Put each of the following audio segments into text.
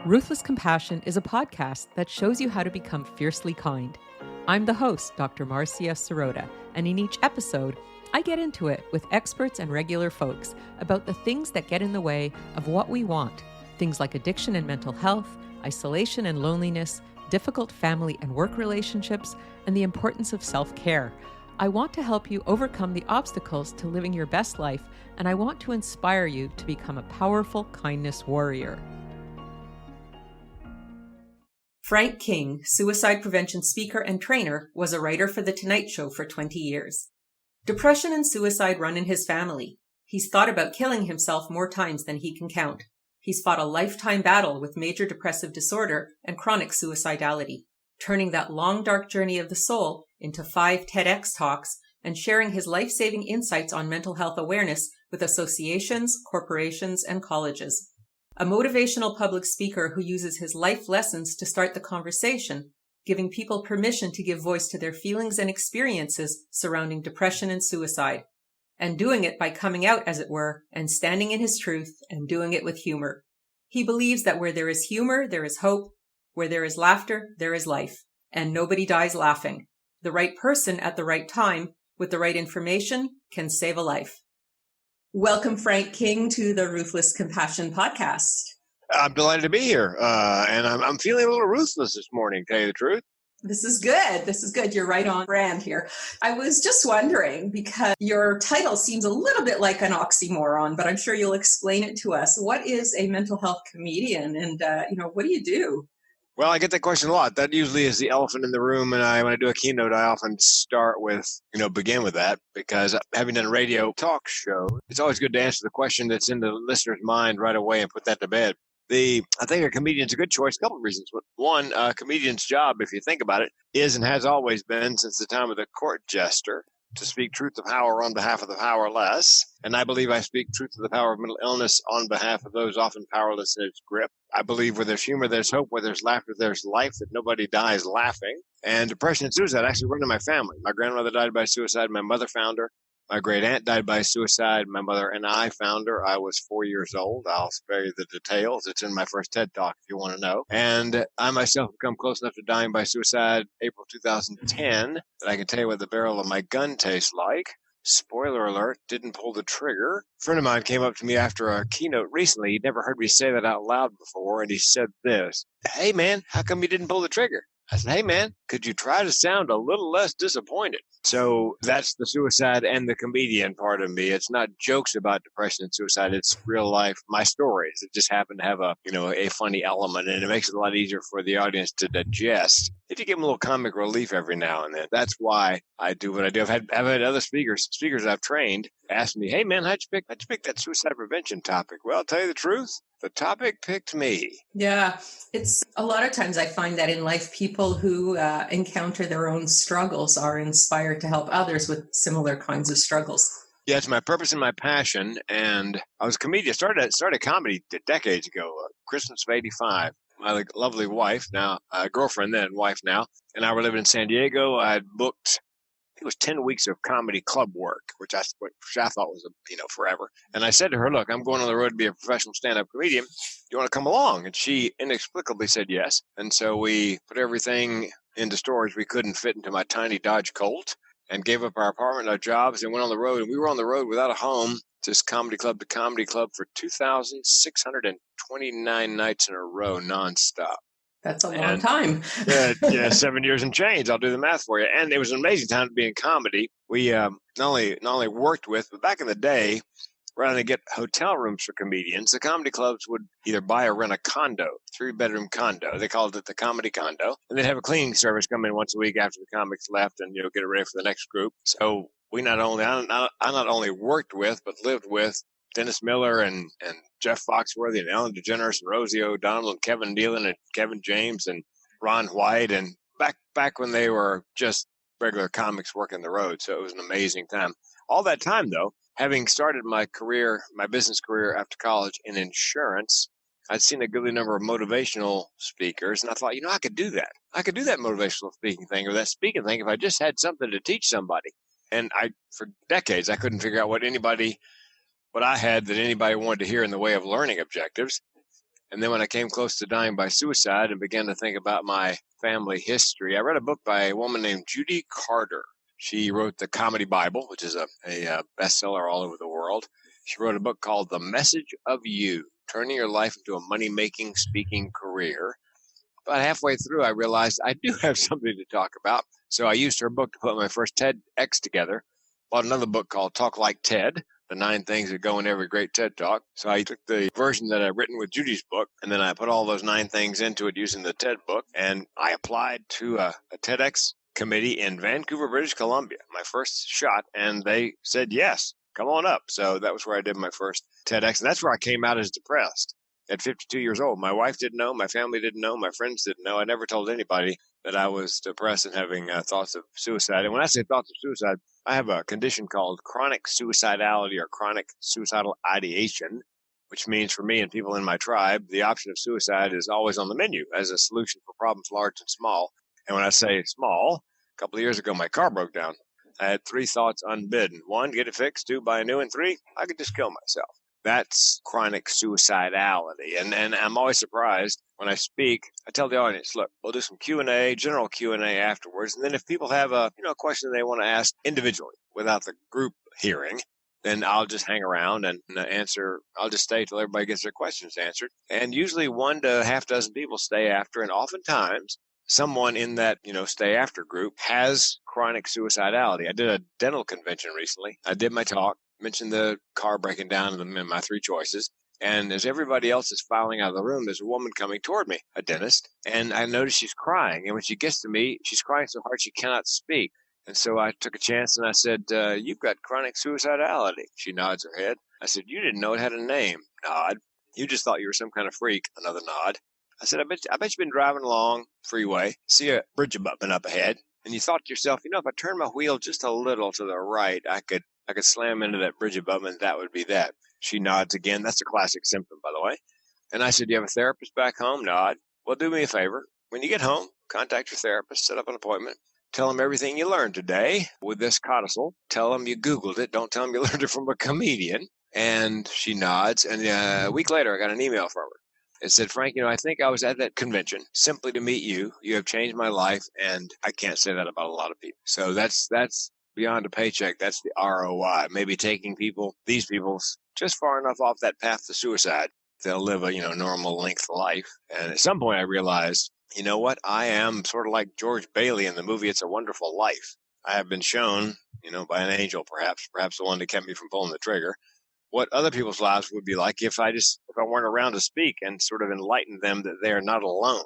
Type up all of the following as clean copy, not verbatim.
Ruthless Compassion is a podcast that shows you how to become fiercely kind. I'm the host, Dr. Marcia Sirota, and in each episode, I get into it with experts and regular folks about the things that get in the way of what we want. Things like addiction and mental health, isolation and loneliness, difficult family and work relationships, and the importance of self-care. I want to help you overcome the obstacles to living your best life, and I want to inspire you to become a powerful kindness warrior. Frank King, suicide prevention speaker and trainer, was a writer for The Tonight Show for 20 years. Depression and suicide run in his family. He's thought about killing himself more times than he can count. He's fought a lifetime battle with major depressive disorder and chronic suicidality, turning that long, dark journey of the soul into 5 TEDx Talks and sharing his life-saving insights on mental health awareness with associations, corporations, and colleges. A motivational public speaker who uses his life lessons to start the conversation, giving people permission to give voice to their feelings and experiences surrounding depression and suicide, and doing it by coming out, as it were, and standing in his truth and doing it with humor. He believes that where there is humor, there is hope. Where there is laughter, there is life. And nobody dies laughing. The right person at the right time with the right information can save a life. Welcome, Frank King, to the Ruthless Compassion podcast. I'm delighted to be here, and I'm feeling a little ruthless this morning, to tell you the truth. This is good. This is good. You're right on brand here. I was just wondering, because your title seems a little bit like an oxymoron, but I'm sure you'll explain it to us. What is a mental health comedian, and what do you do? Well, I get that question a lot. That usually is the elephant in the room, and when I do a keynote, I often start with, begin with that, because having done a radio talk show, it's always good to answer the question that's in the listener's mind right away and put that to bed. I think a comedian's a good choice. A couple of reasons. One, a comedian's job, if you think about it, is and has always been since the time of the court jester to speak truth to power on behalf of the powerless. And I believe I speak truth to the power of mental illness on behalf of those often powerless in its grip. I believe where there's humor, there's hope. Where there's laughter, there's life, that nobody dies laughing. And depression and suicide actually run in my family. My grandmother died by suicide. My mother found her. My great aunt died by suicide. My mother and I found her. I was 4 years old. I'll spare you the details. It's in my first TED Talk if you want to know. And I myself have come close enough to dying by suicide April 2010 that I can tell you what the barrel of my gun tastes like. Spoiler alert, didn't pull the trigger. A friend of mine came up to me after a keynote recently. He'd never heard me say that out loud before, and he said this: "Hey, man, how come you didn't pull the trigger?" I said, "Hey, man, could you try to sound a little less disappointed?" So that's the suicide and the comedian part of me. It's not jokes about depression and suicide. It's real life, my stories. It just happen to have a funny element, and it makes it a lot easier for the audience to digest if you give them a little comic relief every now and then. That's why I do what I do. I've had other speakers I've trained ask me, "Hey, man, how'd you pick that suicide prevention topic?" Well, I'll tell you the truth. The topic picked me. Yeah, it's a lot of times I find that in life, people who encounter their own struggles are inspired to help others with similar kinds of struggles. Yeah, it's my purpose and my passion. And I was a comedian. Started comedy decades ago, Christmas of '85. My lovely wife, now girlfriend then, wife now, and I were living in San Diego. I had booked, it was 10 weeks of comedy club work, which I thought was, forever. And I said to her, "Look, I'm going on the road to be a professional stand-up comedian. Do you want to come along?" And she inexplicably said yes. And so we put everything into storage we couldn't fit into my tiny Dodge Colt and gave up our apartment, our jobs, and went on the road. And we were on the road without a home, just comedy club to comedy club for 2,629 nights in a row, nonstop. That's a long time. 7 years and change. I'll do the math for you. And it was an amazing time to be in comedy. We not only worked with, but back in the day, rather than get hotel rooms for comedians, the comedy clubs would either buy or rent a condo, 3-bedroom condo. They called it the comedy condo. And they'd have a cleaning service come in once a week after the comics left and, get it ready for the next group. So I not only worked with, but lived with Dennis Miller and Jeff Foxworthy and Ellen DeGeneres and Rosie O'Donnell and Kevin Nealon and Kevin James and Ron White, and back when they were just regular comics working the road. So it was an amazing time. All that time, though, having started my business career after college in insurance, I'd seen a goodly number of motivational speakers, and I thought, I could do that. I could do that motivational speaking thing or that speaking thing if I just had something to teach somebody. And for decades, I couldn't figure out what I had that anybody wanted to hear in the way of learning objectives. And then when I came close to dying by suicide and began to think about my family history, I read a book by a woman named Judy Carter. She wrote the Comedy Bible, which is a bestseller all over the world. She wrote a book called The Message of You, Turning Your Life into a Money-Making Speaking Career. About halfway through, I realized I do have something to talk about. So I used her book to put my first TEDx together. Bought another book called Talk Like TED, the 9 things that go in every great TED Talk. So I took the version that I'd written with Judy's book, and then I put all those 9 things into it using the TED book. And I applied to a TEDx committee in Vancouver, British Columbia, my first shot, and they said, yes, come on up. So that was where I did my first TEDx, and that's where I came out as depressed at 52 years old. My wife didn't know, my family didn't know, my friends didn't know. I never told anybody that I was depressed and having thoughts of suicide. And when I say thoughts of suicide, I have a condition called chronic suicidality or chronic suicidal ideation, which means for me and people in my tribe, the option of suicide is always on the menu as a solution for problems large and small. And when I say small, a couple of years ago, my car broke down. I had 3 thoughts unbidden. 1, get it fixed. 2, buy a new. And 3, I could just kill myself. That's chronic suicidality. And I'm always surprised when I speak. I tell the audience, look, we'll do some Q&A, general Q&A afterwards. And then if people have a question they want to ask individually without the group hearing, then I'll just hang around and answer. I'll just stay till everybody gets their questions answered. And usually 1 to half dozen people stay after. And oftentimes someone in that, stay after group has chronic suicidality. I did a dental convention recently. I did my talk, mentioned the car breaking down and my 3 choices. And as everybody else is filing out of the room, there's a woman coming toward me, a dentist. And I notice she's crying. And when she gets to me, she's crying so hard she cannot speak. And so I took a chance and I said, you've got chronic suicidality. She nods her head. I said, you didn't know it had a name. Nod. You just thought you were some kind of freak. Another nod. I said, I bet you've been driving along freeway, see a bridge abutment up ahead, and you thought to yourself, if I turn my wheel just a little to the right, I could slam into that bridge abutment. That would be that. She nods again. That's a classic symptom, by the way. And I said, do you have a therapist back home? Nod. Well, do me a favor. When you get home, contact your therapist, set up an appointment. Tell them everything you learned today with this codicil. Tell them you Googled it. Don't tell them you learned it from a comedian. And she nods. And a week later, I got an email from her. It said, Frank, I think I was at that convention simply to meet you. You have changed my life, and I can't say that about a lot of people. So that's beyond a paycheck. That's the ROI. Maybe taking these people, just far enough off that path to suicide, they'll live a normal length life. And at some point, I realized, you know what? I am sort of like George Bailey in the movie It's a Wonderful Life. I have been shown, by an angel, perhaps the one that kept me from pulling the trigger, what other people's lives would be like if I weren't around to speak and sort of enlighten them that they're not alone.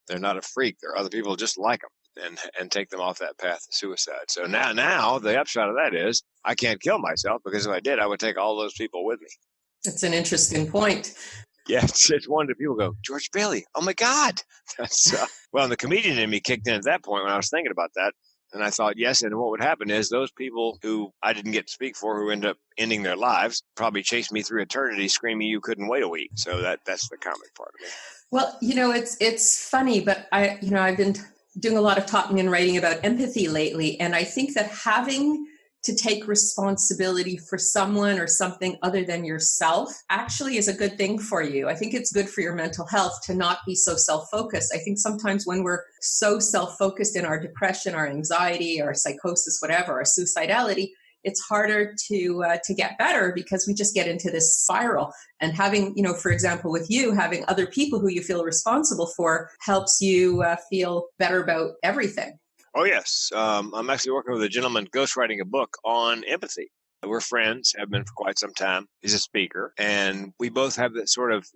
They're not a freak. There are other people just like them and take them off that path to suicide. So now the upshot of that is I can't kill myself because if I did, I would take all those people with me. That's an interesting point. Yeah, it's one that people go, George Bailey, oh my God. That's well, and the comedian in me kicked in at that point when I was thinking about that. And I thought, yes, and what would happen is those people who I didn't get to speak for, who end up ending their lives, probably chased me through eternity screaming, you couldn't wait a week. So that's the comic part of me. Well, it's funny, but I've been doing a lot of talking and writing about empathy lately. And I think that having to take responsibility for someone or something other than yourself actually is a good thing for you. I think it's good for your mental health to not be so self-focused. I think sometimes when we're so self-focused in our depression, our anxiety, our psychosis, whatever, our suicidality, it's harder to get better because we just get into this spiral. And having, for example, with you, having other people who you feel responsible for helps you feel better about everything. Oh, yes. I'm actually working with a gentleman ghostwriting a book on empathy. We're friends, have been for quite some time. He's a speaker, and we both have the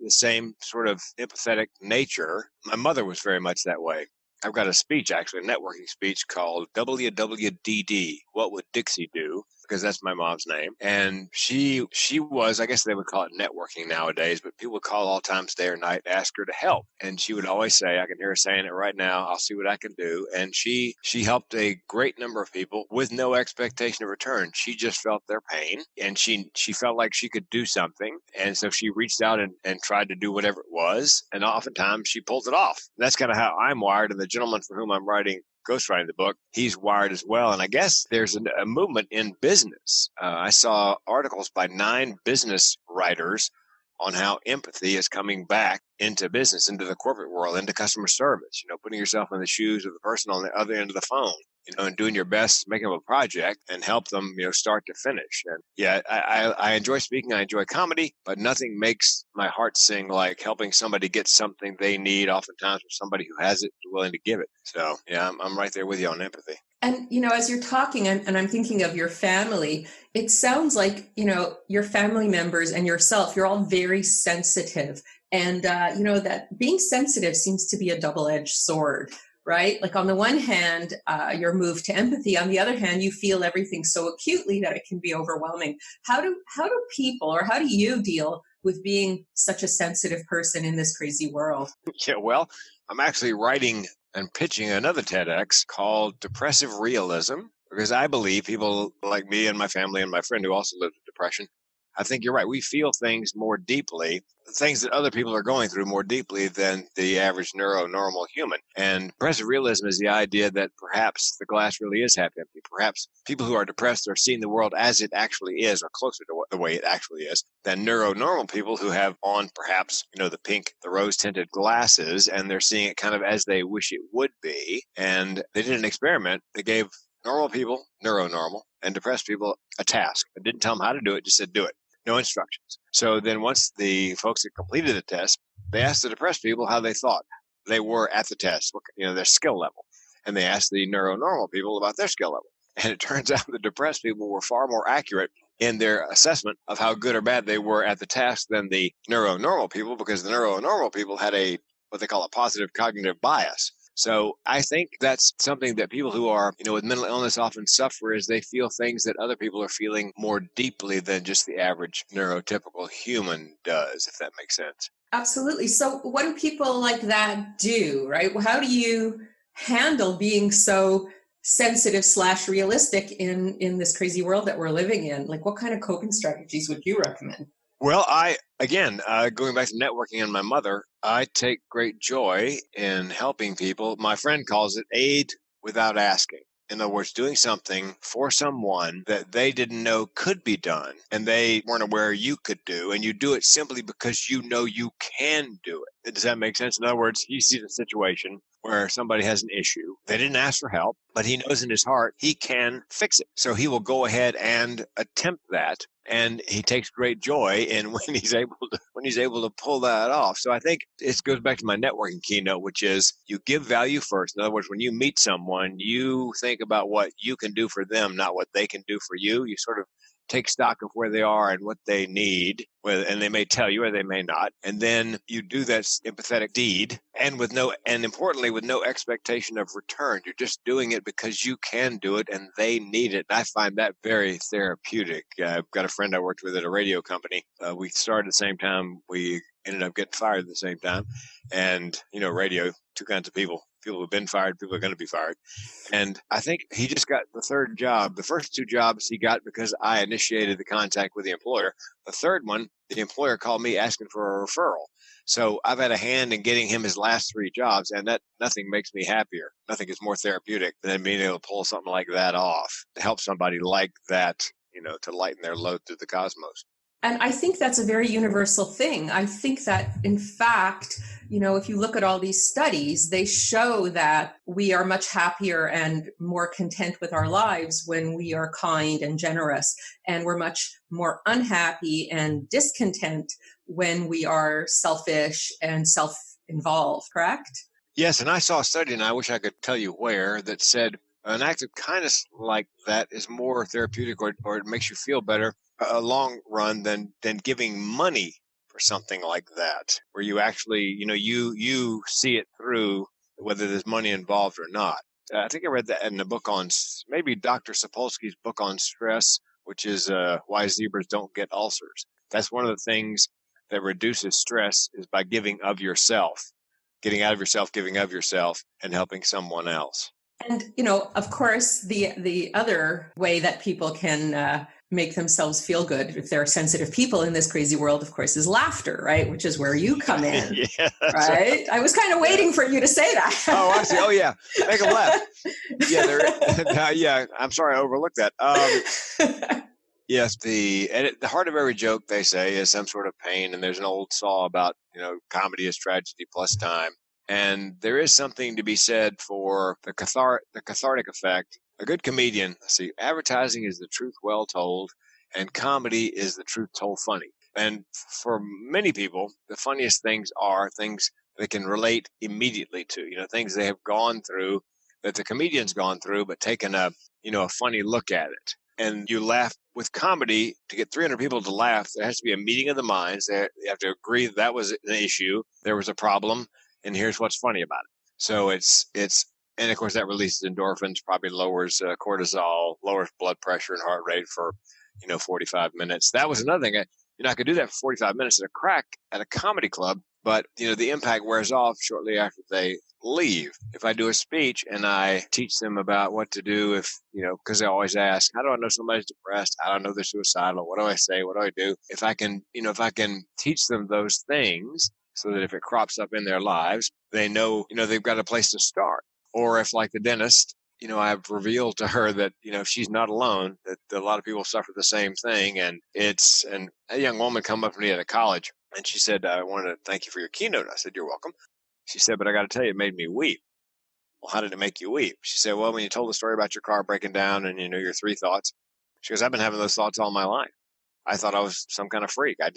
same sort of empathetic nature. My mother was very much that way. I've got a speech, actually, a networking speech called WWDD, What Would Dixie Do? Because that's my mom's name. And she was, I guess they would call it networking nowadays, but people would call all times, day or night, ask her to help. And she would always say, I can hear her saying it right now, I'll see what I can do. And she helped a great number of people with no expectation of return. She just felt their pain, and she felt like she could do something. And so she reached out and tried to do whatever it was. And oftentimes she pulls it off. And that's kind of how I'm wired. And the gentleman for whom I'm ghostwriting the book, he's wired as well. And I guess there's a movement in business. I saw articles by 9 business writers on how empathy is coming back into business, into the corporate world, into customer service, putting yourself in the shoes of the person on the other end of the phone, and doing your best to make them a project and help them, start to finish. And yeah, I enjoy speaking. I enjoy comedy, but nothing makes my heart sing like helping somebody get something they need, oftentimes from somebody who has it, willing to give it. So yeah, I'm right there with you on empathy. And, as you're talking, and I'm thinking of your family, it sounds like, your family members and yourself, you're all very sensitive. And, that being sensitive seems to be a double-edged sword, right? Like on the one hand, you're moved to empathy. On the other hand, you feel everything so acutely that it can be overwhelming. How do people, or how do you deal with being such a sensitive person in this crazy world? Yeah, well, I'm actually writing and pitching another TEDx called Depressive Realism, because I believe people like me and my family and my friend who also lives with depression, I think you're right. We feel things more deeply, things that other people are going through more deeply than the average neuronormal human. And depressive realism is the idea that perhaps the glass really is half empty. Perhaps people who are depressed are seeing the world as it actually is, or closer to the way it actually is, than neuronormal people who have on perhaps, the rose-tinted glasses, and they're seeing it kind of as they wish it would be. And they did an experiment. They gave normal people, neuronormal, and depressed people a task. It didn't tell them how to do it, just said do it. No instructions. So then once the folks had completed the test, they asked the depressed people how they thought they were at the test, their skill level. And they asked the neuronormal people about their skill level. And it turns out the depressed people were far more accurate in their assessment of how good or bad they were at the task than the neuronormal people, because the neuronormal people had what they call a positive cognitive bias. So I think that's something that people who are, with mental illness often suffer, is they feel things that other people are feeling more deeply than just the average neurotypical human does, if that makes sense. Absolutely. So what do people like that do, right? How do you handle being so sensitive / realistic in this crazy world that we're living in? Like, what kind of coping strategies would you recommend? Well, going back to networking and my mother, I take great joy in helping people. My friend calls it aid without asking. In other words, doing something for someone that they didn't know could be done and they weren't aware you could do, and you do it simply because you know you can do it. Does that make sense? In other words, he sees a situation where somebody has an issue. They didn't ask for help, but he knows in his heart he can fix it. So he will go ahead and attempt that. And he takes great joy in when he's able to pull that off. So I think it goes back to my networking keynote, which is you give value first. In other words, when you meet someone, you think about what you can do for them, not what they can do for you. You sort of take stock of where they are and what they need, and they may tell you or they may not. And then you do that empathetic deed, and importantly, with no expectation of return. You're just doing it because you can do it and they need it. I find that very therapeutic. I've got a friend I worked with at a radio company. We started at the same time. We ended up getting fired at the same time. And, radio, two kinds of people who've been fired, people who are going to be fired. And I think he just got the third job. The first two jobs he got because I initiated the contact with the employer. The third one, the employer called me asking for a referral. So I've had a hand in getting him his last three jobs, and that nothing makes me happier. Nothing is more therapeutic than being able to pull something like that off, to help somebody like that, to lighten their load through the cosmos. And I think that's a very universal thing. I think that, in fact, if you look at all these studies, they show that we are much happier and more content with our lives when we are kind and generous. And we're much more unhappy and discontent when we are selfish and self-involved, correct? Yes, and I saw a study, and I wish I could tell you where, that said an act of kindness like that is more therapeutic, or it makes you feel better a long run than giving money for something like that, where you actually, you see it through, whether there's money involved or not. I think I read that in a book on, maybe Dr. Sapolsky's book on stress, which is Why Zebras Don't Get Ulcers. That's one of the things that reduces stress, is by giving of yourself, getting out of yourself, giving of yourself, and helping someone else. And, of course, the other way that people can make themselves feel good, if they're sensitive people in this crazy world, of course, is laughter, right? Which is where you come in, yeah, right? I was kind of waiting for you to say that. Oh, I see. Oh, yeah. Make them laugh. Yeah, yeah. I'm sorry I overlooked that. Yes, the heart of every joke, they say, is some sort of pain. And there's an old saw about, comedy is tragedy plus time. And there is something to be said for the cathartic effect. A good comedian, see, advertising is the truth well told, and comedy is the truth told funny. And for many people, the funniest things are things they can relate immediately to, things they have gone through that the comedian's gone through, but taken a funny look at it. And you laugh with comedy. To get 300 people to laugh, there has to be a meeting of the minds. They have to agree that was an issue, there was a problem, and here's what's funny about it. So and of course that releases endorphins, probably lowers cortisol, lowers blood pressure and heart rate for 45 minutes. That was another thing. I could do that for 45 minutes at a comedy club, but the impact wears off shortly after they leave. If I do a speech and I teach them about what to do, because they always ask, how do I know somebody's depressed? How do I know they're suicidal? What do I say? What do I do? If I can teach them those things so that if it crops up in their lives, they know, they've got a place to start. Or if, like the dentist, I've revealed to her that, she's not alone, that a lot of people suffer the same thing. And a young woman come up to me at a college and she said, I wanted to thank you for your keynote. I said, you're welcome. She said, but I got to tell you, it made me weep. Well, how did it make you weep? She said, well, when you told the story about your car breaking down and, your 3 thoughts, she goes, I've been having those thoughts all my life. I thought I was some kind of freak. I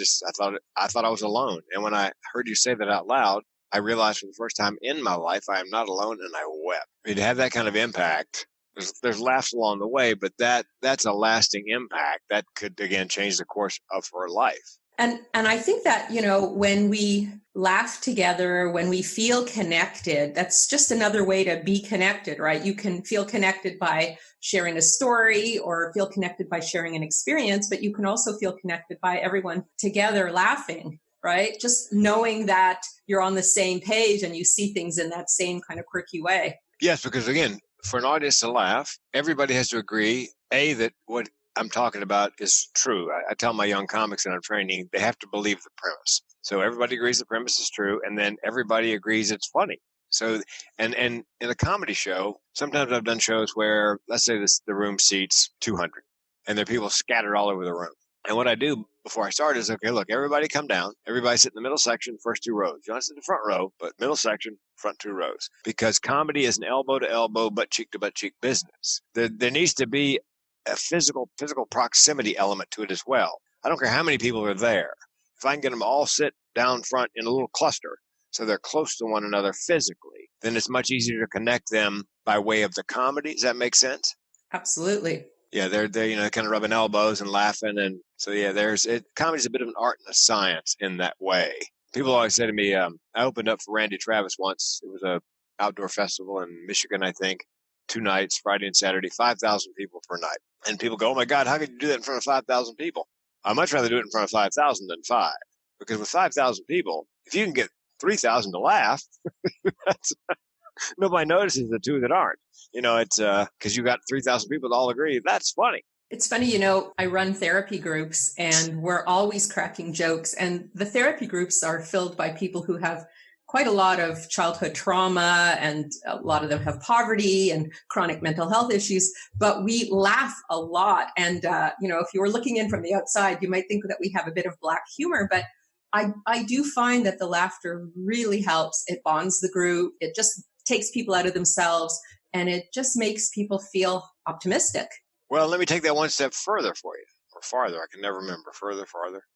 thought I was alone. And when I heard you say that out loud, I realized for the first time in my life, I am not alone, and I wept. I mean, to have that kind of impact, there's laughs along the way, but that's a lasting impact that could, again, change the course of her life. And I think that, when we laugh together, when we feel connected, that's just another way to be connected, right? You can feel connected by sharing a story or feel connected by sharing an experience, but you can also feel connected by everyone together laughing, right? Just knowing that you're on the same page and you see things in that same kind of quirky way. Yes, because again, for an audience to laugh, everybody has to agree, that what I'm talking about is true. I tell my young comics that I'm training, they have to believe the premise. So everybody agrees the premise is true, and then everybody agrees it's funny. So, and in a comedy show, sometimes I've done shows where, let's say the room seats 200, and there are people scattered all over the room. And what I do before I start is, okay, look, everybody come down. Everybody sit in the middle section, first 2 rows. You don't sit in the front row, but middle section, front 2 rows. Because comedy is an elbow-to-elbow, butt-cheek-to-butt-cheek business. There needs to be a physical proximity element to it as well. I don't care how many people are there. If I can get them all sit down front in a little cluster so they're close to one another physically, then it's much easier to connect them by way of the comedy. Does that make sense? Absolutely. Yeah, they're kind of rubbing elbows and laughing, and so comedy's a bit of an art and a science in that way. People always say to me, I opened up for Randy Travis once. It was a outdoor festival in Michigan, I think. 2 nights, Friday and Saturday, 5,000 people per night. And people go, oh my God, how could you do that in front of 5,000 people? I'd much rather do it in front of 5,000 than 5. Because with 5,000 people, if you can get 3,000 to laugh, nobody notices the 2 that aren't. It's because you got 3,000 people that all agree. That's funny. It's funny, I run therapy groups and we're always cracking jokes. And the therapy groups are filled by people who have quite a lot of childhood trauma, and a lot of them have poverty and chronic mental health issues, but we laugh a lot. And, if you were looking in from the outside, you might think that we have a bit of black humor, but I do find that the laughter really helps. It bonds the group. It just takes people out of themselves, and it just makes people feel optimistic. Well, let me take that one step further for you, or farther. I can never remember. Farther.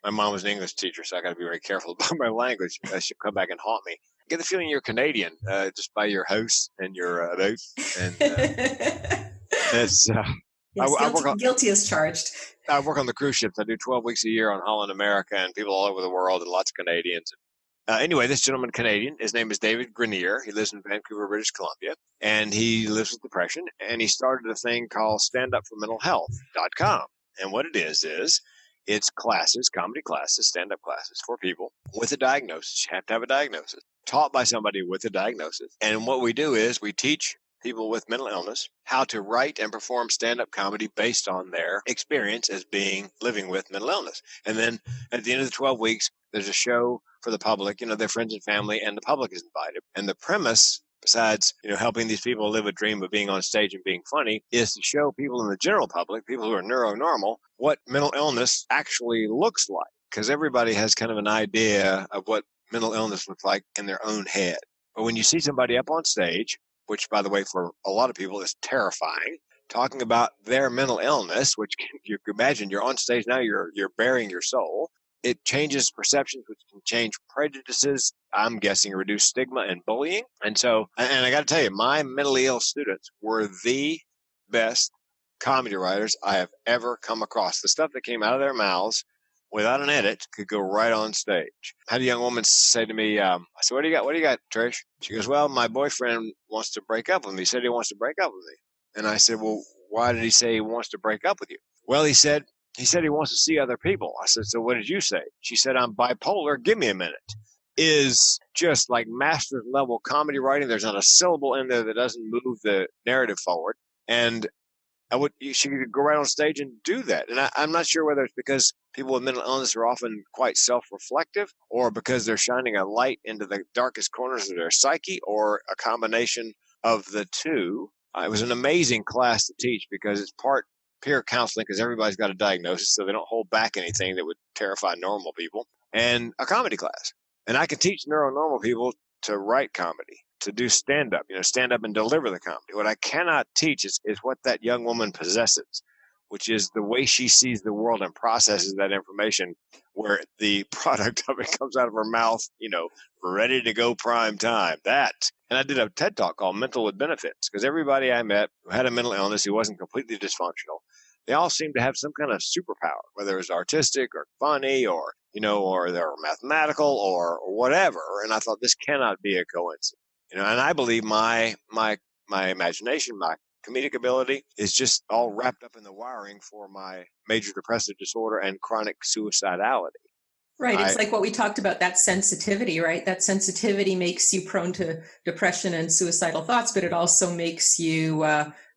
My mom was an English teacher, so I got to be very careful about my language. She'll come back and haunt me. I get the feeling you're Canadian just by your house and your about. And it's yes, guilty as charged. I work on the cruise ships. I do 12 weeks a year on Holland America, and people all over the world, and lots of Canadians. Anyway, this gentleman, Canadian, his name is David Grenier. He lives in Vancouver, British Columbia, and he lives with depression. And he started a thing called StandUpForMentalHealth.com. And what it is it's classes, comedy classes, stand-up classes for people with a diagnosis. You have to have a diagnosis, taught by somebody with a diagnosis. And what we do is we teach people with mental illness how to write and perform stand-up comedy based on their experience as living with mental illness. And then at the end of the 12 weeks, there's a show for the public, their friends and family, and the public is invited. And the premise besides, helping these people live a dream of being on stage and being funny, is to show people in the general public, people who are neuronormal, what mental illness actually looks like. Because everybody has kind of an idea of what mental illness looks like in their own head. But when you see somebody up on stage, which, by the way, for a lot of people is terrifying, talking about their mental illness, which you can imagine you're on stage now, you're bearing your soul. It changes perceptions, which can change prejudices. I'm guessing reduce stigma and bullying. And I got to tell you, my mentally ill students were the best comedy writers I have ever come across. The stuff that came out of their mouths without an edit could go right on stage. I had a young woman say to me, I said, what do you got, Trish? She goes, well, my boyfriend wants to break up with me. He said he wants to break up with me. And I said, well, why did he say he wants to break up with you? Well, he said he wants to see other people. I said, so what did you say? She said, I'm bipolar. Give me a minute. Is just like master's level comedy writing. There's not a syllable in there that doesn't move the narrative forward. And she could go right on stage and do that. And I'm not sure whether it's because people with mental illness are often quite self-reflective, or because they're shining a light into the darkest corners of their psyche, or a combination of the two. It was an amazing class to teach because it's part peer counseling, because everybody's got a diagnosis, so they don't hold back anything that would terrify normal people, and a comedy class. And I can teach neuronormal people to write comedy, to do stand-up, stand up and deliver the comedy. What I cannot teach is what that young woman possesses, which is the way she sees the world and processes that information, where the product of it comes out of her mouth, ready to go prime time. That. And I did a TED Talk called Mental with Benefits, because everybody I met who had a mental illness, who wasn't completely dysfunctional, they all seemed to have some kind of superpower, whether it was artistic or funny or, or they're mathematical or whatever. And I thought, this cannot be a coincidence. And I believe my imagination, my comedic ability is just all wrapped up in the wiring for my major depressive disorder and chronic suicidality. Right. It's like what we talked about, that sensitivity, right? That sensitivity makes you prone to depression and suicidal thoughts, but it also makes you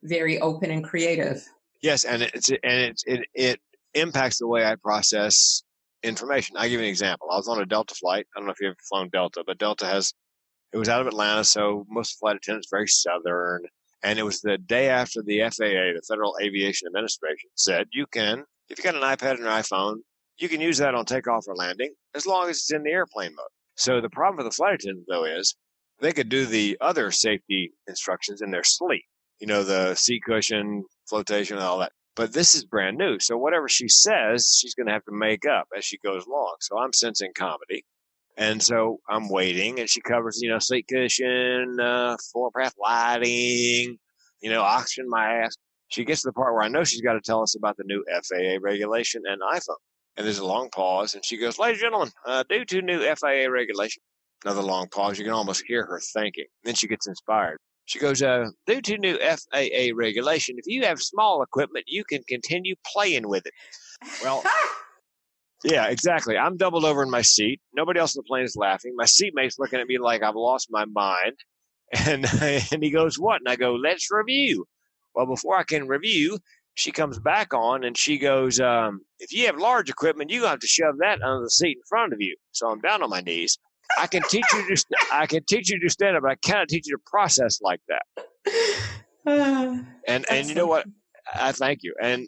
very open and creative. Yes, and it impacts the way I process information. I'll give you an example. I was on a Delta flight. I don't know if you've ever flown Delta, but it was out of Atlanta, so most of the flight attendants very Southern. And it was the day after the FAA, the Federal Aviation Administration, said if you got an iPad and an iPhone, you can use that on takeoff or landing as long as it's in the airplane mode. So the problem for the flight attendant, though, is they could do the other safety instructions in their sleep. The seat cushion, flotation, and all that. But this is brand new. So whatever she says, she's going to have to make up as she goes along. So I'm sensing comedy. And so I'm waiting, and she covers, seat cushion, four-path lighting, oxygen mask. She gets to the part where I know she's got to tell us about the new FAA regulation and iPhone. And there's a long pause, and she goes, ladies and gentlemen, due to new FAA regulation. Another long pause. You can almost hear her thinking. Then she gets inspired. She goes, due to new FAA regulation, if you have small equipment, you can continue playing with it. Well, yeah, exactly. I'm doubled over in my seat. Nobody else in the plane is laughing. My seatmate's looking at me like I've lost my mind. And he goes, what? And I go, let's review. Well, before I can review, she comes back on and she goes, if you have large equipment, you're going to have to shove that under the seat in front of you. So I'm down on my knees. I can teach you to stand up, but I cannot teach you to process like that. And you know what? I thank you. And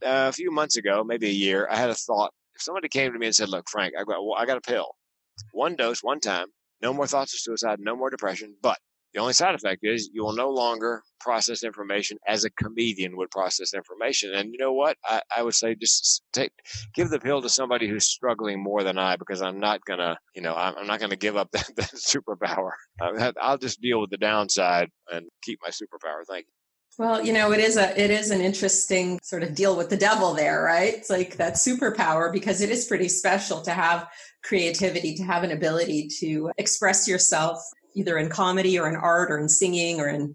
a few months ago, maybe a year, I had a thought. If somebody came to me and said, look, Frank, I got a pill, one dose, one time, no more thoughts of suicide, no more depression, but the only side effect is you will no longer process information as a comedian would process information. And you know what? I would say just give the pill to somebody who's struggling more than I, because I'm not going to, I'm not going to give up that superpower. I'll just deal with the downside and keep my superpower. Thank you. Well, it is an interesting sort of deal with the devil there, right? It's like that superpower, because it is pretty special to have creativity, to have an ability to express yourself either in comedy or in art or in singing or in,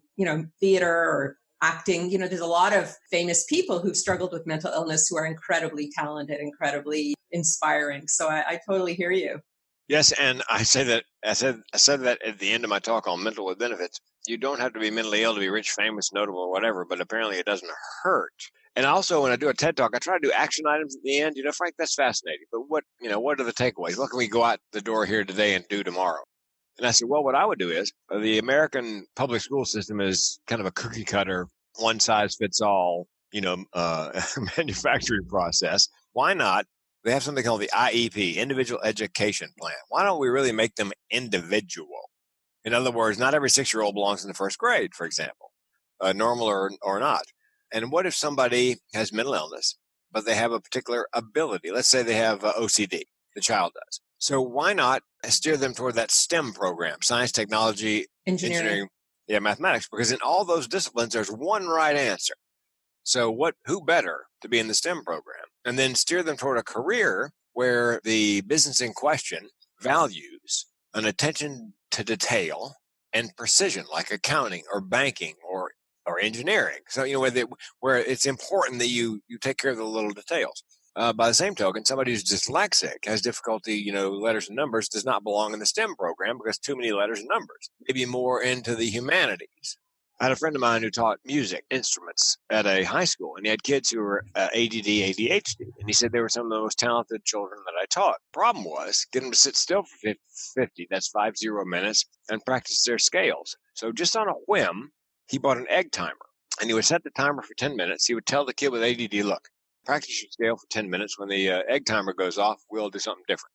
theater or acting. There's a lot of famous people who've struggled with mental illness who are incredibly talented, incredibly inspiring. So I totally hear you. Yes, and I said that at the end of my talk on Mental with Benefits. You don't have to be mentally ill to be rich, famous, notable, or whatever, but apparently it doesn't hurt. And also, when I do a TED Talk, I try to do action items at the end. Frank, that's fascinating. But what are the takeaways? What can we go out the door here today and do tomorrow? And I said, well, what I would do is the American public school system is kind of a cookie cutter, one size fits all, manufacturing process. Why not? They have something called the IEP, Individual Education Plan. Why don't we really make them individual? In other words, not every 6-year-old belongs in the first grade, for example, normal or not. And what if somebody has mental illness, but they have a particular ability? Let's say they have OCD, the child does. So why not steer them toward that STEM program, science, technology, engineering, mathematics? Because in all those disciplines, there's one right answer. So who better to be in the STEM program? And then steer them toward a career where the business in question values an attention to detail and precision, like accounting or banking or engineering. So, where it's important that you take care of the little details. By the same token, somebody who's dyslexic, has difficulty, letters and numbers, does not belong in the STEM program because too many letters and numbers. Maybe more into the humanities. I had a friend of mine who taught music instruments at a high school, and he had kids who were ADD, ADHD. And he said they were some of the most talented children that I taught. Problem was, get them to sit still for 50, that's 50 minutes, and practice their scales. So just on a whim, he bought an egg timer, and he would set the timer for 10 minutes. He would tell the kid with ADD, look, practice your scale for 10 minutes. When the egg timer goes off, we'll do something different.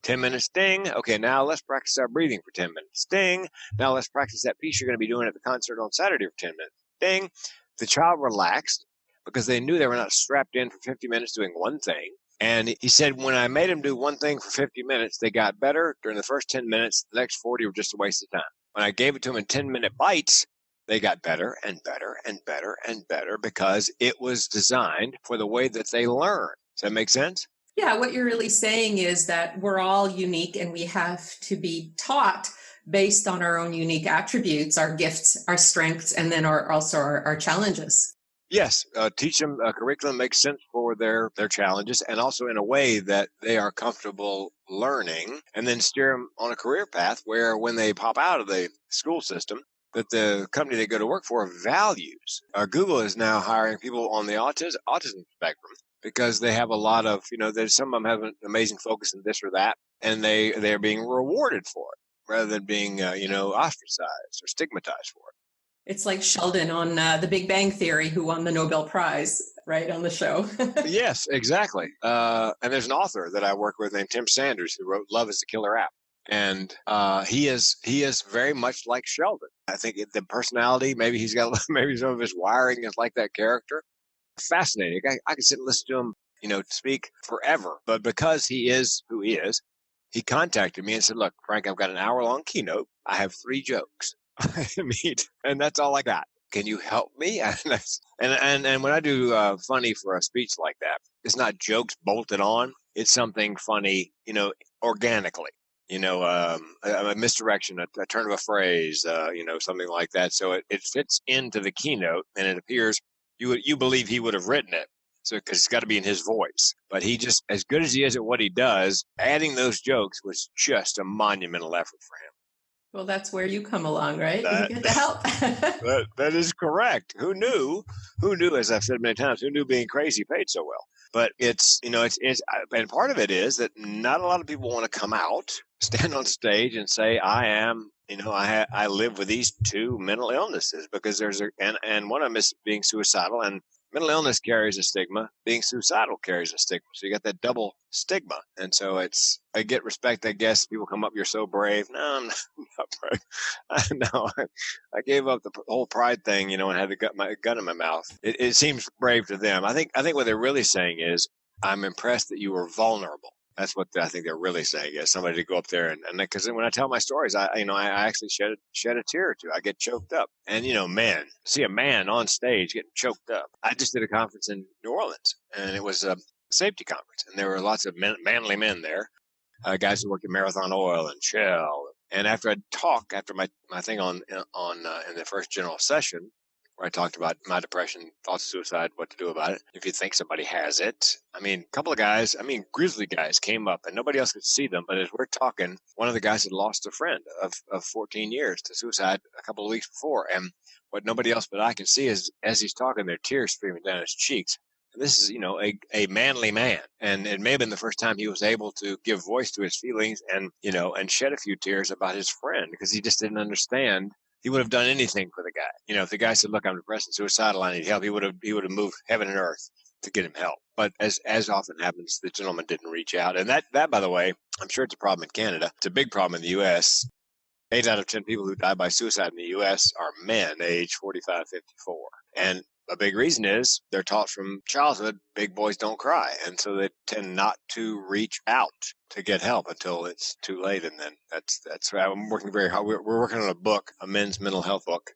10 minutes, ding. Okay, now let's practice our breathing for 10 minutes. Ding. Now let's practice that piece you're going to be doing at the concert on Saturday for 10 minutes. Ding. The child relaxed because they knew they were not strapped in for 50 minutes doing one thing. And he said, when I made them do one thing for 50 minutes, they got better during the first 10 minutes. The next 40 were just a waste of time. When I gave it to them in 10-minute bites, they got better and better and better and better because it was designed for the way that they learn. Does that make sense? Yeah, what you're really saying is that we're all unique and we have to be taught based on our own unique attributes, our gifts, our strengths, and then also our challenges. Yes, teach them a curriculum makes sense for their challenges and also in a way that they are comfortable learning, and then steer them on a career path where when they pop out of the school system, that the company they go to work for values. Google is now hiring people on the autism spectrum, because they have a lot of, there's some of them have an amazing focus in this or that, and they're being rewarded for it rather than being, ostracized or stigmatized for it. It's like Sheldon on The Big Bang Theory, who won the Nobel Prize, right, on the show. Yes, exactly. And there's an author that I work with named Tim Sanders who wrote Love is the Killer App. And he is very much like Sheldon. I think the personality, maybe he's got maybe some of his wiring is like that character. Fascinating. I could sit and listen to him, speak forever. But because he is who he is, he contacted me and said, look, Frank, I've got an hour-long keynote. I have 3 jokes. And that's all I got. Can you help me? And when I do funny for a speech like that, it's not jokes bolted on. It's something funny, organically. A misdirection, a turn of a phrase, something like that. So it fits into the keynote, and it appears you believe he would have written it. So, because it's got to be in his voice. But he just, as good as he is at what he does, adding those jokes was just a monumental effort for him. Well, that's where you come along, right? You get to help. that is correct. Who knew, as I've said many times, who knew being crazy paid so well? But it's, and part of it is that not a lot of people want to come out, stand on stage and say, I am, I live with these 2 mental illnesses, because and one of them is being suicidal, and mental illness carries a stigma. Being suicidal carries a stigma. So you got that double stigma. And so I get respect, I guess. People come up, you're so brave. No, I'm not brave. No, I gave up the whole pride thing, and had my gun in my mouth. It seems brave to them. I think what they're really saying is, I'm impressed that you were vulnerable. That's what I think they're really saying, is somebody to go up there and because when I tell my stories, I actually shed a tear or two. I get choked up, and see a man on stage getting choked up. I just did a conference in New Orleans, and it was a safety conference, and there were lots of manly men there, guys who worked at Marathon Oil and Shell. And after my thing on in the first general session, where I talked about my depression, thoughts of suicide, what to do about it, if you think somebody has it. A couple of guys, grizzly guys came up, and nobody else could see them. But as we're talking, one of the guys had lost a friend of 14 years to suicide a couple of weeks before. And what nobody else but I can see is, as he's talking, there are tears streaming down his cheeks. And this is, a manly man. And it may have been the first time he was able to give voice to his feelings and, and shed a few tears about his friend because he just didn't understand. He would have done anything for the guy. If the guy said, look, I'm depressed and suicidal, I need help, he would have moved heaven and earth to get him help. But as often happens, the gentleman didn't reach out. And that, by the way, I'm sure it's a problem in Canada. It's a big problem in the U.S. 8 out of 10 people who die by suicide in the U.S. are men, age 45, 54. And a big reason is they're taught from childhood, big boys don't cry. And so they tend not to reach out to get help until it's too late. And then that's why I'm working very hard. We're working on a book, a men's mental health book,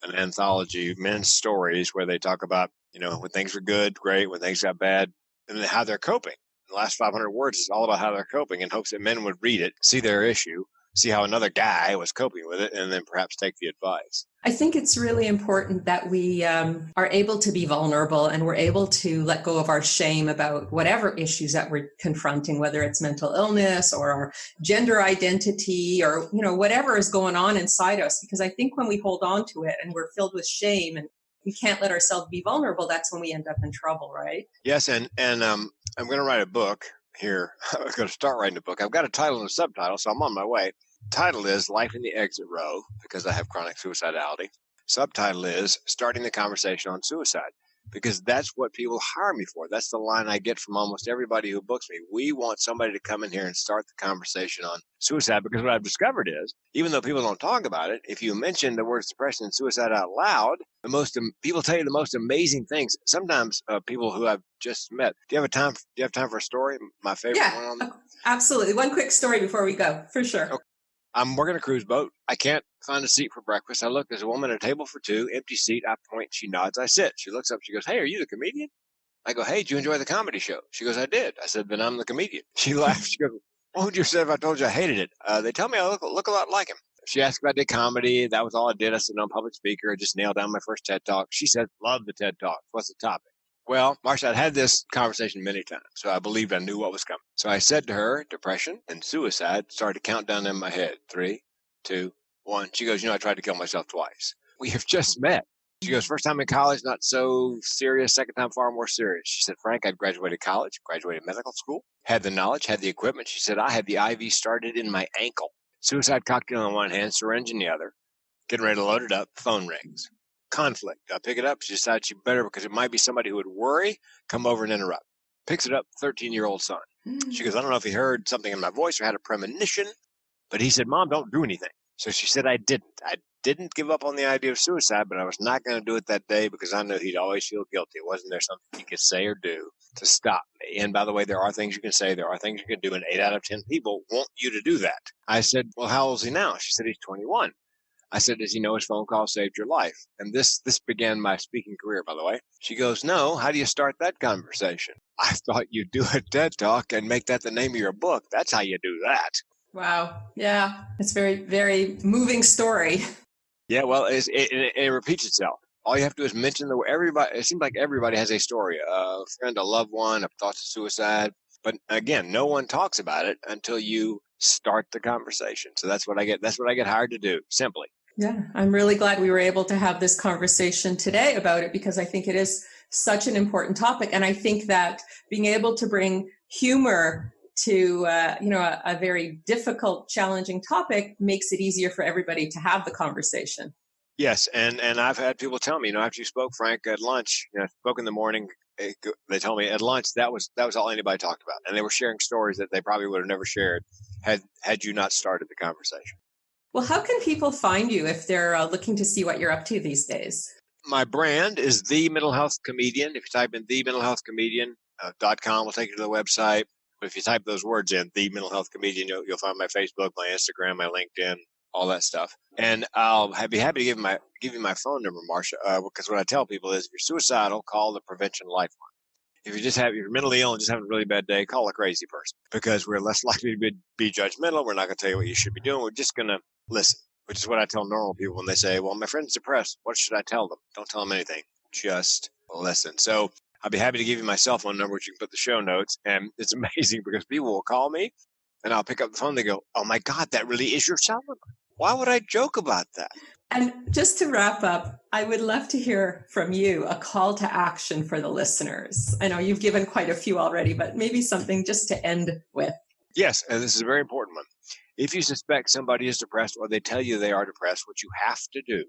an anthology, men's stories where they talk about, when things were good, great, when things got bad, and then how they're coping. The last 500 words is all about how they're coping in hopes that men would read it, see their issue, see how another guy was coping with it, and then perhaps take the advice. I think it's really important that we are able to be vulnerable and we're able to let go of our shame about whatever issues that we're confronting, whether it's mental illness or our gender identity or, whatever is going on inside us. Because I think when we hold on to it and we're filled with shame and we can't let ourselves be vulnerable, that's when we end up in trouble, right? Yes, and I'm going to write a book here. I'm going to start writing a book. I've got a title and a subtitle, so I'm on my way. Title is Life in the Exit Row, because I have chronic suicidality. Subtitle is Starting the Conversation on Suicide, because that's what people hire me for. That's the line I get from almost everybody who books me. We want somebody to come in here and start the conversation on suicide, because what I've discovered is, even though people don't talk about it, if you mention the words depression and suicide out loud, people tell you the most amazing things. Sometimes people who I've just met. Do you have time for a story? My favorite one. Absolutely. One quick story before we go, for sure. Okay. I'm working a cruise boat. I can't find a seat for breakfast. I look, there's a woman at a table for two, empty seat. I point, she nods, I sit. She looks up, she goes, hey, are you the comedian? I go, hey, did you enjoy the comedy show? She goes, I did. I said, then I'm the comedian. She laughed. She goes, what would you say if I told you I hated it? They tell me I look a lot like him. She asked if I did comedy. That was all I did. I said, I'm a public speaker. I just nailed down my first TED Talk. She said, love the TED Talk. What's the topic? Well, Marcia, I'd had this conversation many times, so I believed I knew what was coming. So I said to her, depression and suicide, started to count down in my head. 3, 2, 1. She goes, I tried to kill myself twice. We have just met. She goes, first time in college, not so serious. Second time, far more serious. She said, Frank, I'd graduated college, graduated medical school, had the knowledge, had the equipment. She said, I had the IV started in my ankle. Suicide cocktail in one hand, syringe in the other. Getting ready to load it up. Phone rings. Conflict. I pick it up. She decides she better, because it might be somebody who would worry, come over and interrupt. Picks it up, 13-year-old son. She goes, I don't know if he heard something in my voice or had a premonition, but he said, Mom, don't do anything. So she said, I didn't give up on the idea of suicide, but I was not going to do it that day because I knew he'd always feel guilty. Wasn't there something he could say or do to stop me? And by the way, there are things you can say, there are things you can do, and 8 out of 10 people want you to do that. I said, well, how old is he now? She said, he's 21. I said, does he know his phone call saved your life? And this began my speaking career, by the way. She goes, no, how do you start that conversation? I thought you'd do a TED Talk and make that the name of your book. That's how you do that. Wow. Yeah. It's very, very moving story. Yeah. Well, it repeats itself. All you have to do is mention everybody. It seems like everybody has a story, a friend, a loved one, a thought of suicide. But again, no one talks about it until you start the conversation. So that's what I get. That's what I get hired to do, simply. Yeah, I'm really glad we were able to have this conversation today about it, because I think it is such an important topic. And I think that being able to bring humor to, a very difficult, challenging topic makes it easier for everybody to have the conversation. Yes. And I've had people tell me, after you spoke, Frank, at lunch, spoke in the morning, they told me at lunch, that was all anybody talked about. And they were sharing stories that they probably would have never shared had you not started the conversation. Well, how can people find you if they're looking to see what you're up to these days? My brand is The Mental Health Comedian. If you type in thementalhealthcomedian.com, will take you to the website. But if you type those words in, The Mental Health Comedian, you'll find my Facebook, my Instagram, my LinkedIn, all that stuff. And I'll be happy to give you my phone number, Marcia, because what I tell people is, if you're suicidal, call the Prevention Lifeline. If you're mentally ill and just having a really bad day, call a crazy person, because we're less likely to be judgmental. We're not going to tell you what you should be doing. We're just going to listen, which is what I tell normal people when they say, well, my friend's depressed. What should I tell them? Don't tell them anything. Just listen. So I'll be happy to give you my cell phone number, which you can put in the show notes. And it's amazing because people will call me and I'll pick up the phone. They go, oh my God, that really is your cell number. Why would I joke about that? And just to wrap up, I would love to hear from you a call to action for the listeners. I know you've given quite a few already, but maybe something just to end with. Yes, and this is a very important one. If you suspect somebody is depressed or they tell you they are depressed, what you have to do,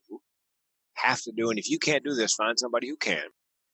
and if you can't do this, find somebody who can.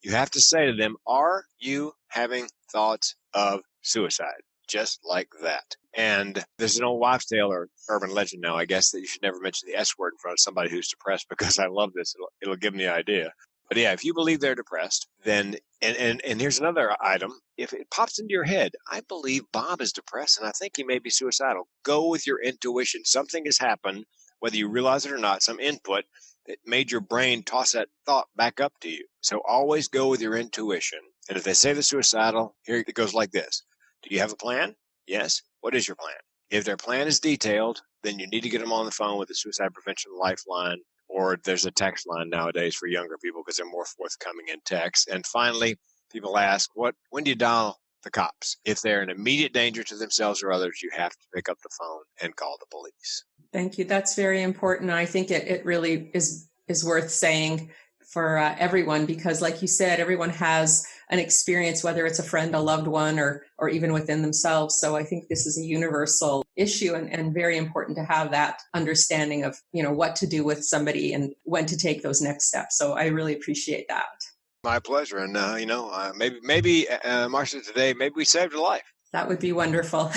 You have to say to them, are you having thoughts of suicide? Just like that. And there's an old wives' tale or urban legend now, I guess, that you should never mention the S word in front of somebody who's depressed, because I love this. It'll give them the idea. But yeah, if you believe they're depressed, then, and here's another item. If it pops into your head, I believe Bob is depressed and I think he may be suicidal. Go with your intuition. Something has happened, whether you realize it or not, some input that made your brain toss that thought back up to you. So always go with your intuition. And if they say they're suicidal, here it goes like this. Do you have a plan? Yes. What is your plan? If their plan is detailed, then you need to get them on the phone with the Suicide Prevention Lifeline, or there's a text line nowadays for younger people because they're more forthcoming in text. And finally, people ask, when do you dial the cops? If they're in immediate danger to themselves or others, you have to pick up the phone and call the police. Thank you. That's very important. I think it really is worth saying for everyone, because like you said, everyone has an experience, whether it's a friend, a loved one, or even within themselves. So I think this is a universal issue and very important to have that understanding of, what to do with somebody and when to take those next steps. So I really appreciate that. My pleasure. And, maybe Marcia, today, maybe we saved a life. That would be wonderful.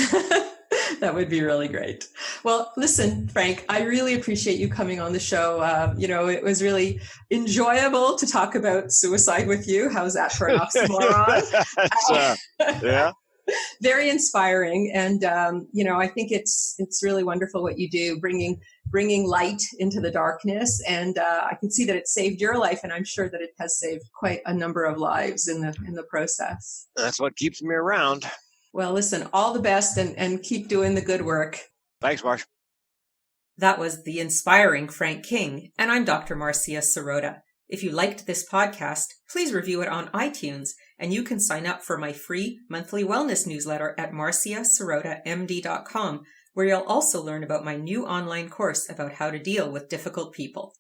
That would be really great. Well, listen, Frank, I really appreciate you coming on the show. It was really enjoyable to talk about suicide with you. How's that for an oxymoron? Yeah. Very inspiring. And, I think it's really wonderful what you do, bringing light into the darkness. And I can see that it saved your life. And I'm sure that it has saved quite a number of lives in the process. That's what keeps me around. Well, listen, all the best and keep doing the good work. Thanks, Marsh. That was the inspiring Frank King, and I'm Dr. Marcia Sirota. If you liked this podcast, please review it on iTunes, and you can sign up for my free monthly wellness newsletter at marciasirotamd.com, where you'll also learn about my new online course about how to deal with difficult people.